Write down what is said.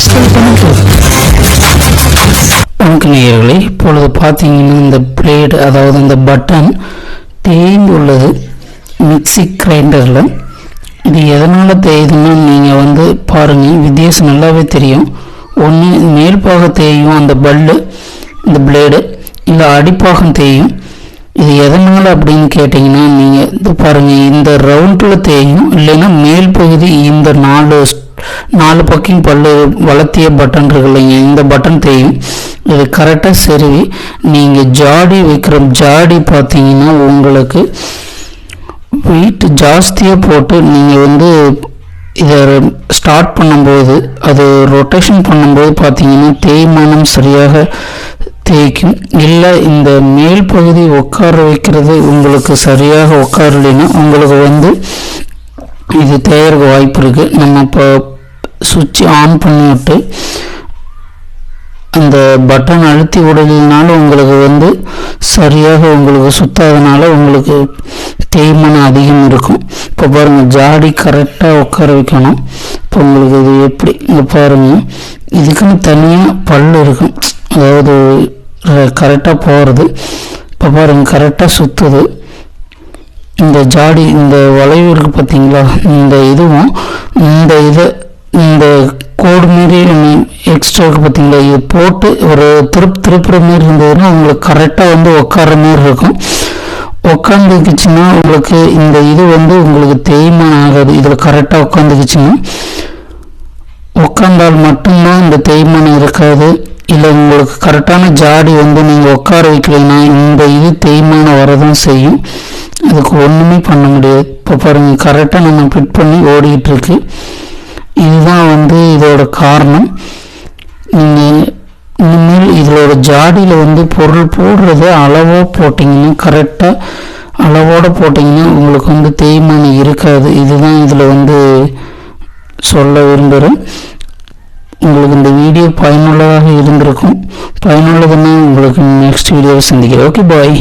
Subscribe பண்ணிட்டு நேயர்களே, இப்பொழுது பார்த்தீங்கன்னா இந்த பிளேடு, அதாவது இந்த பட்டன் தேய்ந்து உள்ளது மிக்சி கிரைண்டரில். இது எதனால் தேயுதுன்னா நீங்கள் வந்து பாருங்கள், வித்தியாசம் நல்லாவே தெரியும். ஒன்று மேல் பாகம் தேயும் அந்த பல்லு, இந்த பிளேடு, இல்லை அடிப்பாகம் தேயும். இது எதனால் அப்படின்னு கேட்டிங்கன்னா, நீங்கள் இது பாருங்கள், இந்த ரவுண்டில் தேயும், இல்லைன்னா மேல் பகுதி இந்த நாலு பக்கம் பல்லு வளர்த்திய பட்டன் இருக்கு இல்லைங்க, இந்த பட்டன் தேயும். இது கரெக்டாக செருவி நீங்கள் ஜாடி வைக்கிற ஜாடி பார்த்தீங்கன்னா உங்களுக்கு வெயிட் ஜாஸ்தியாக போட்டு நீங்கள் வந்து இதை ஸ்டார்ட் பண்ணும்போது, அது ரொட்டேஷன் பண்ணும்போது பார்த்தீங்கன்னா தேய்மானம் சரியாக தேய்க்கும். இல்லை இந்த மேல் பகுதி உட்கார வைக்கிறது உங்களுக்கு சரியாக உட்காரலைன்னா உங்களுக்கு வந்து இது தேயறதுக்கு வாய்ப்பு இருக்குது. நம்ம இப்போ சுவிட்ச் ஆன் பண்ணிவிட்டு அந்த பட்டன் அழுத்தி விடலினாலும் உங்களுக்கு வந்து சரியாக உங்களுக்கு சுத்தாதனால உங்களுக்கு தேய்மானம் அதிகம் இருக்கும். இப்போ பாருங்கள், ஜாடி கரெக்டாக உட்கார வைக்கணும். இப்போ உங்களுக்கு இது எப்படி இங்கே பாருங்கள், இதுக்குன்னு தனியாக பல் இருக்கும், அதாவது கரெக்டாக போகிறது. இப்போ பாருங்கள், கரெக்டாக சுற்றுது. இந்த ஜாடி இந்த வளைவு இருக்குது பார்த்தீங்களா, இந்த இதுவும் இந்த கோடு மாரி எக்ஸ்ட்ரா இருக்குது பார்த்தீங்களா, இது போட்டு ஒரு திருப்புற மாரி இருந்ததுன்னா உங்களுக்கு கரெக்டாக வந்து உட்கார மாரி இருக்கும். உட்காந்துக்குச்சுன்னா உங்களுக்கு இந்த இது வந்து உங்களுக்கு தேய்மானம் ஆகாது. இதில் கரெக்டாக உட்காந்துக்குச்சுன்னா, உட்காந்தால் மட்டும்தான் இந்த தேய்மானம் இருக்காது. இல்லை உங்களுக்கு கரெக்டான ஜாடி வந்து நீங்கள் உட்கார வைக்கலைன்னா இந்த இது தேய்மானம் வரதான் செய்யும். அதுக்கு ஒன்றுமே பண்ண முடியாது. இப்போ பாருங்கள், கரெக்டாக நம்ம ஃபிட் பண்ணி ஓடிக்கிட்டு இருக்கு. இதுதான் வந்து இதோட காரணம். நீங்கள் இனிமேல் இதோட ஜாடியில் வந்து பொருள் போடுறத அளவாக போட்டிங்கன்னா, கரெக்டாக அளவோடு போட்டிங்கன்னா உங்களுக்கு வந்து தேய்மானம் இருக்காது. இதுதான் இதில் வந்து சொல்ல விரும்புகிறேன். உங்களுக்கு இந்த வீடியோ பயனுள்ளதாக இருந்திருக்கும். பயனுள்ளதுன்னா உங்களுக்கு நெக்ஸ்ட் வீடியோவை சந்திக்கிறேன். ஓகே, பாய்.